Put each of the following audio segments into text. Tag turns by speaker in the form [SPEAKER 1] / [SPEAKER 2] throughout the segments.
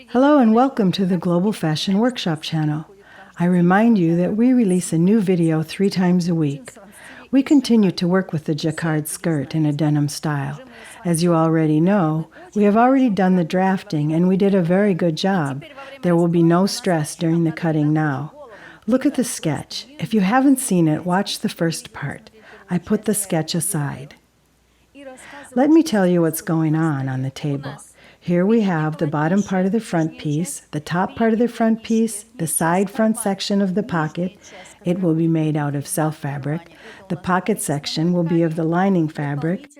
[SPEAKER 1] Hello and welcome to the Global Fashion Workshop channel. I remind you that we release a new video 3 times a week. We continue to work with the jacquard skirt in a denim style. As you already know, we have already done the drafting and we did a very good job. There will be no stress during the cutting now. Look at the sketch. If you haven't seen it, watch the first part. I put the sketch aside. Let me tell you what's going on the table. Here we have the bottom part of the front piece, the top part of the front piece, the side front section of the pocket. It will be made out of self fabric. The pocket section will be of the lining fabric,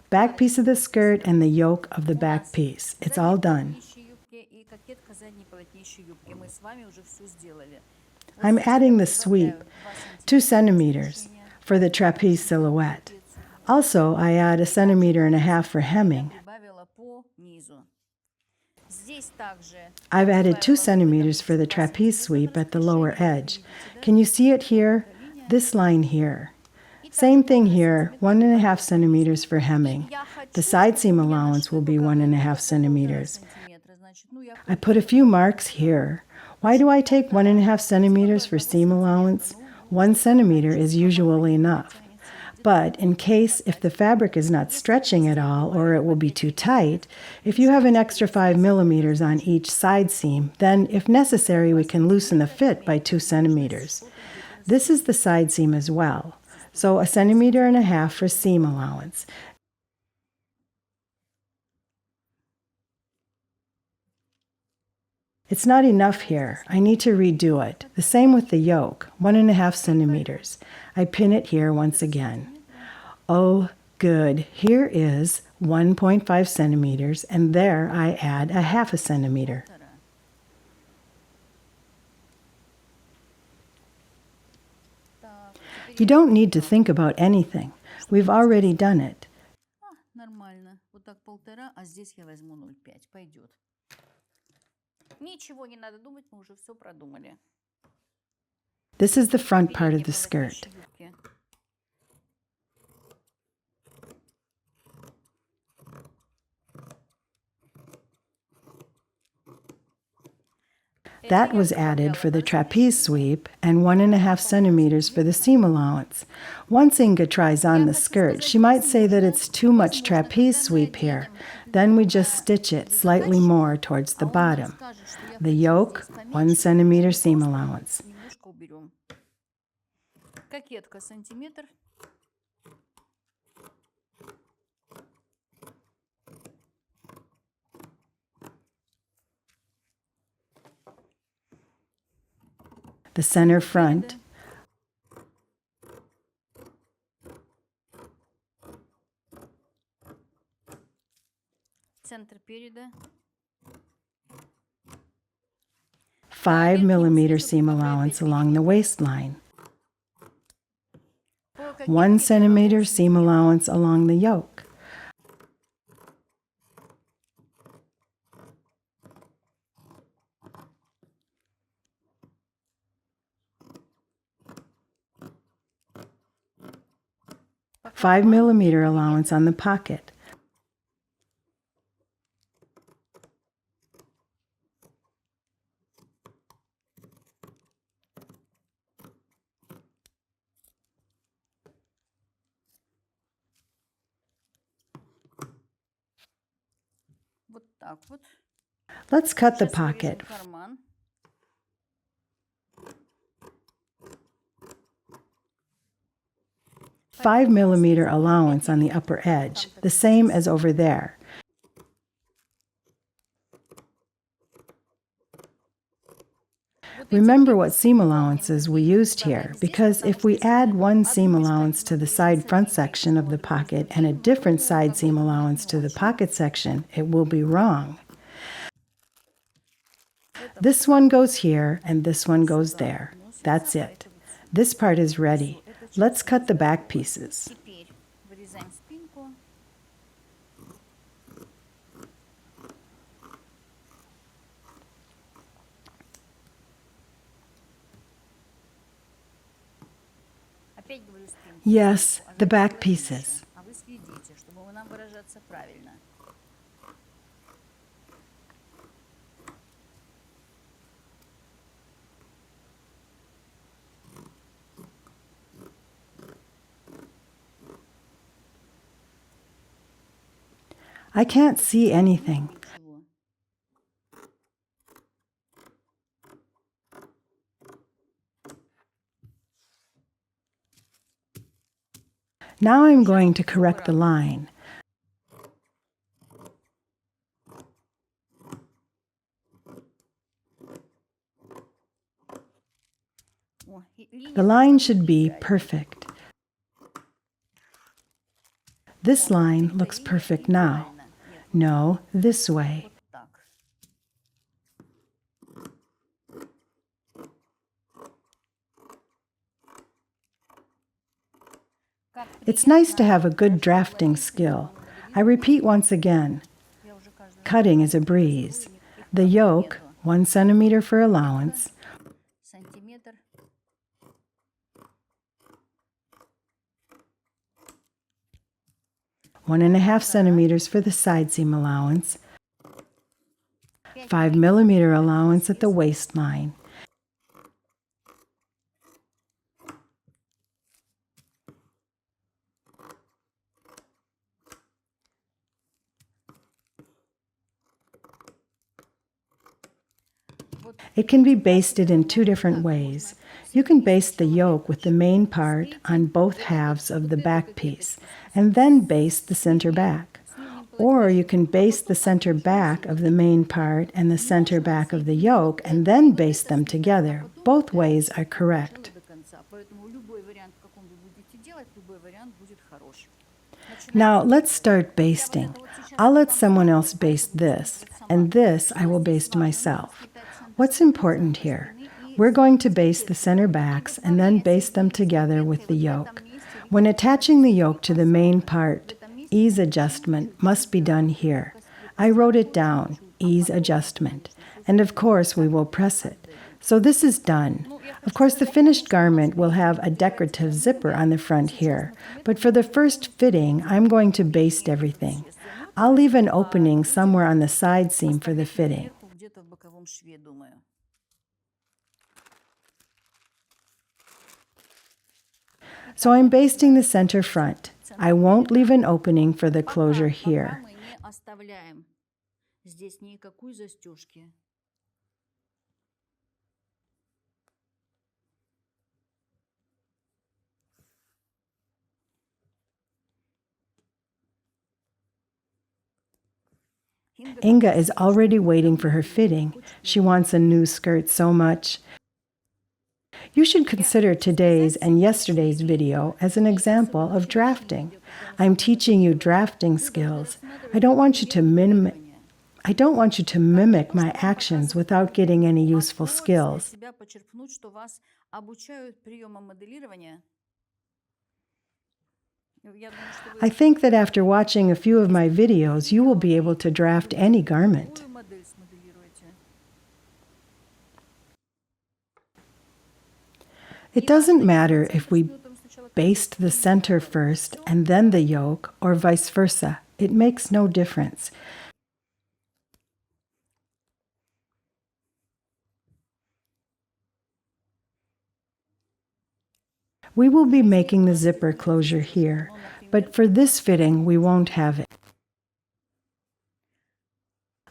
[SPEAKER 1] back piece of the skirt, and the yoke of the back piece. It's all done. I'm adding the sweep, 2 centimeters, for the trapeze silhouette. Also, I add 1.5 centimeters for hemming. I've added 2 centimeters for the trapeze sweep at the lower edge. Can you see it here? This line here. Same thing here, 1.5 centimeters for hemming. The side seam allowance will be 1.5 centimeters. I put a few marks here. Why do I take 1.5 centimeters for seam allowance? 1 centimeter is usually enough. But in case if the fabric is not stretching at all or it will be too tight, if you have an extra 5 millimeters on each side seam, then if necessary we can loosen the fit by 2 centimeters. This is the side seam as well, so 1.5 centimeters for seam allowance. It's not enough here. I need to redo it. The same with the yoke, 1.5 centimeters. I pin it here once again. Oh, good. Here is 1.5 centimeters, and there I add 0.5 centimeter. You don't need to think about anything. We've already done it. This is the front part of the skirt. That was added for the trapeze sweep and 1.5 centimeters for the seam allowance. Once Inga tries on the skirt, she might say that it's too much trapeze sweep here. Then we just stitch it slightly more towards the bottom. The yoke, 1 centimeter seam allowance. The center front, $5 millimeter seam allowance along the waistline, 1 centimeter seam allowance along the yoke. $5 millimeter allowance on the pocket. Let's cut the pocket. $5 millimeter allowance on the upper edge, the same as over there. Remember what seam allowances we used here, because if we add 1 seam allowance to the side front section of the pocket and a different side seam allowance to the pocket section, it will be wrong. This one goes here and this one goes there. That's it. This part is ready. Let's cut the back pieces. Yes, the back pieces. I can't see anything. Now I'm going to correct the line. The line should be perfect. This line looks perfect now. No, this way. It's nice to have a good drafting skill. I repeat once again. Cutting is a breeze. The yoke, 1 centimeter for allowance. 1.5 centimeters for the side seam allowance. 5 millimeter allowance at the waistline. It can be basted in 2 different ways. You can baste the yoke with the main part on both halves of the back piece, and then baste the center back. Or you can baste the center back of the main part and the center back of the yoke, and then baste them together. Both ways are correct. Now let's start basting. I'll let someone else baste this, and this I will baste myself. What's important here? We're going to baste the center backs and then baste them together with the yoke. When attaching the yoke to the main part, ease adjustment must be done here. I wrote it down, ease adjustment. And of course we will press it. So this is done. Of course the finished garment will have a decorative zipper on the front here. But for the first fitting, I'm going to baste everything. I'll leave an opening somewhere on the side seam for the fitting. So I'm basting the center front. I won't leave an opening for the closure here. Inga is already waiting for her fitting. She wants a new skirt so much. You should consider today's and yesterday's video as an example of drafting. I'm teaching you drafting skills. I don't want you to mimic my actions without getting any useful skills. I think that after watching a few of my videos, you will be able to draft any garment. It doesn't matter if we baste the center first and then the yoke, or vice versa. It makes no difference. We will be making the zipper closure here, but for this fitting we won't have it.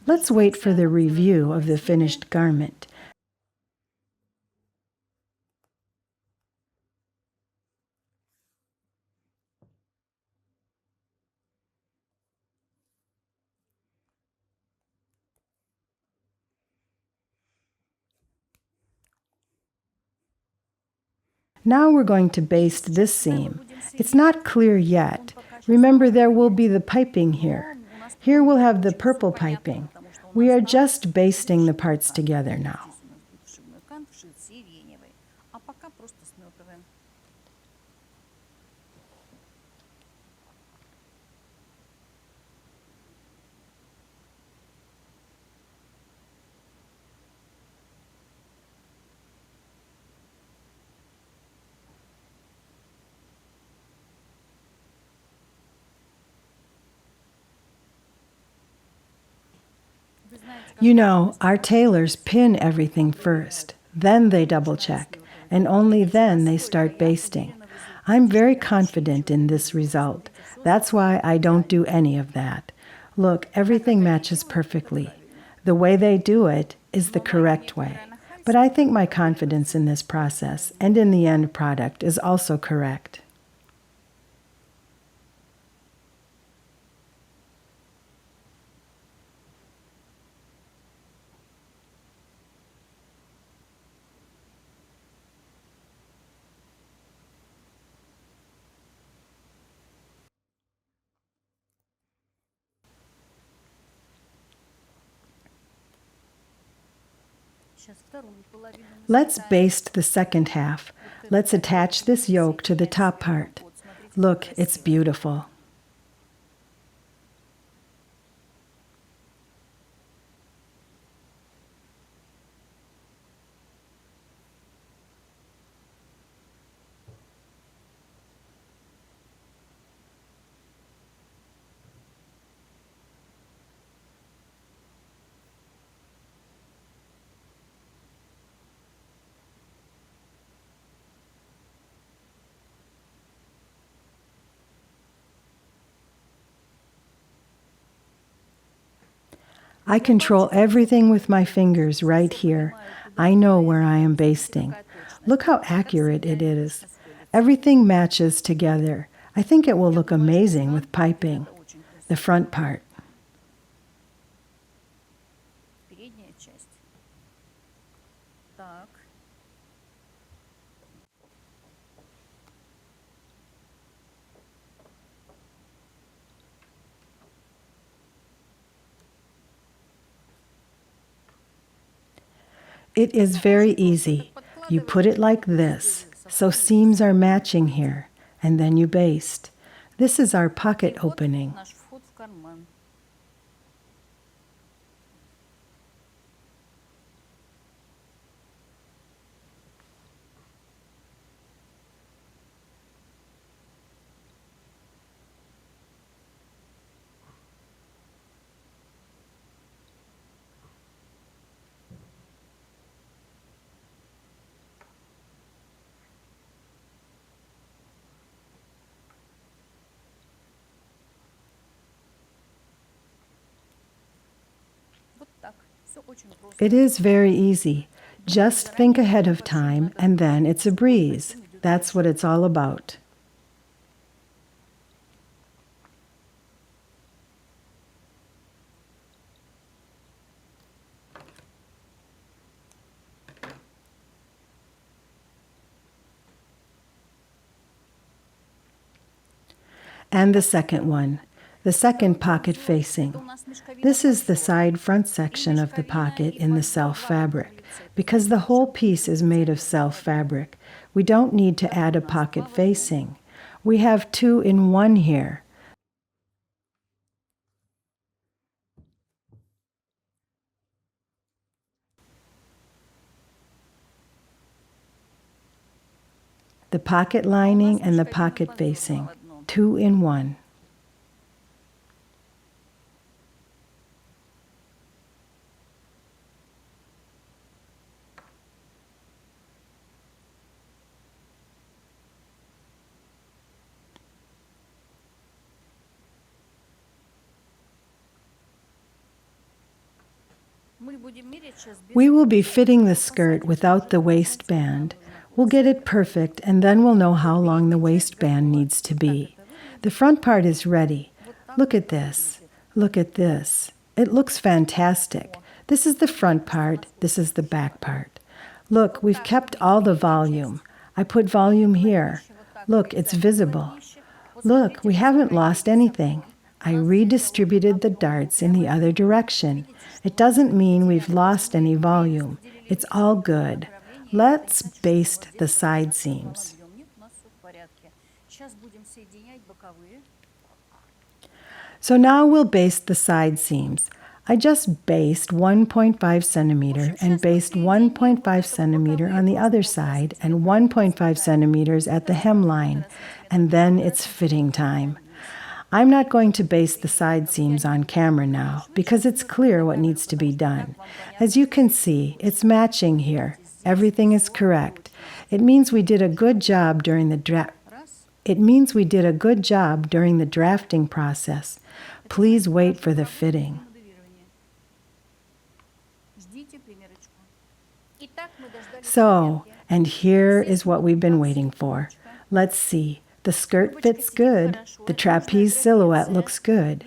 [SPEAKER 1] Let's wait for the review of the finished garment. Now we're going to baste this seam. It's not clear yet. Remember, there will be the piping here. Here we'll have the purple piping. We are just basting the parts together now. You know, our tailors pin everything first, then they double check, and only then they start basting. I'm very confident in this result. That's why I don't do any of that. Look, everything matches perfectly. The way they do it is the correct way. But I think my confidence in this process and in the end product is also correct. Let's baste the second half. Let's attach this yoke to the top part. Look, it's beautiful. I control everything with my fingers right here. I know where I am basting. Look how accurate it is. Everything matches together. I think it will look amazing with piping. The front part. It is very easy. You put it like this, so seams are matching here, and then you baste. This is our pocket opening. It is very easy. Just think ahead of time, and then it's a breeze. That's what it's all about. And the second one. The second pocket facing. This is the side front section of the pocket in the self fabric. Because the whole piece is made of self fabric, we don't need to add a pocket facing. We have 2 in 1 here. The pocket lining and the pocket facing, 2 in 1. We will be fitting the skirt without the waistband. We'll get it perfect, and then we'll know how long the waistband needs to be. The front part is ready. Look at this. Look at this. It looks fantastic. This is the front part. This is the back part. Look, we've kept all the volume. I put volume here. Look, it's visible. Look, we haven't lost anything. I redistributed the darts in the other direction. It doesn't mean we've lost any volume. It's all good. Let's baste the side seams. So now we'll baste the side seams. I just based 1.5 centimeter and based 1.5 centimeter on the other side and 1.5 centimeters at the hemline, and then it's fitting time. I'm not going to baste the side seams on camera now because it's clear what needs to be done. As you can see, it's matching here. Everything is correct. It means we did a good job during the It means we did a good job during the drafting process. Please wait for the fitting. So, and here is what we've been waiting for. Let's see. The skirt fits good. The trapeze silhouette looks good.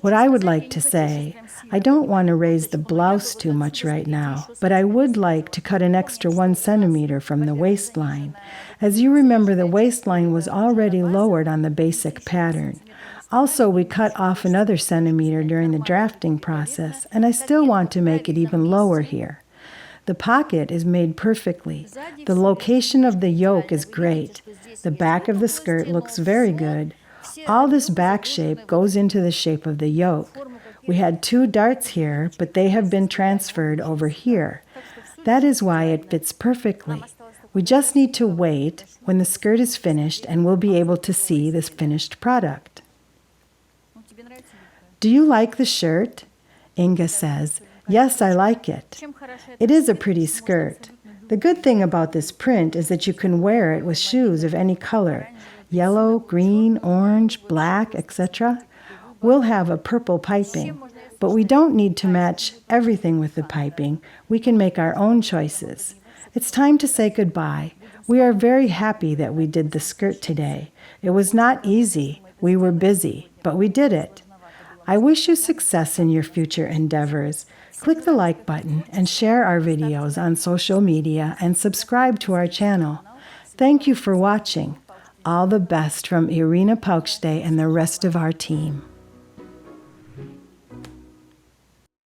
[SPEAKER 1] What I would like to say, I don't want to raise the blouse too much right now, but I would like to cut an extra 1 centimeter from the waistline. As you remember, the waistline was already lowered on the basic pattern. Also, we cut off another centimeter during the drafting process, and I still want to make it even lower here. The pocket is made perfectly. The location of the yoke is great. The back of the skirt looks very good. All this back shape goes into the shape of the yoke. We had 2 darts here, but they have been transferred over here. That is why it fits perfectly. We just need to wait when the skirt is finished and we'll be able to see this finished product. Do you like the shirt? Inga says, yes, I like it. It is a pretty skirt. The good thing about this print is that you can wear it with shoes of any color, yellow, green, orange, black, etc. We'll have a purple piping, but we don't need to match everything with the piping. We can make our own choices. It's time to say goodbye. We are very happy that we did the skirt today. It was not easy. We were busy, but we did it. I wish you success in your future endeavors. Click the like button and share our videos on social media and subscribe to our channel. Thank you for watching. All the best from Irina Paukšte and the rest of our team.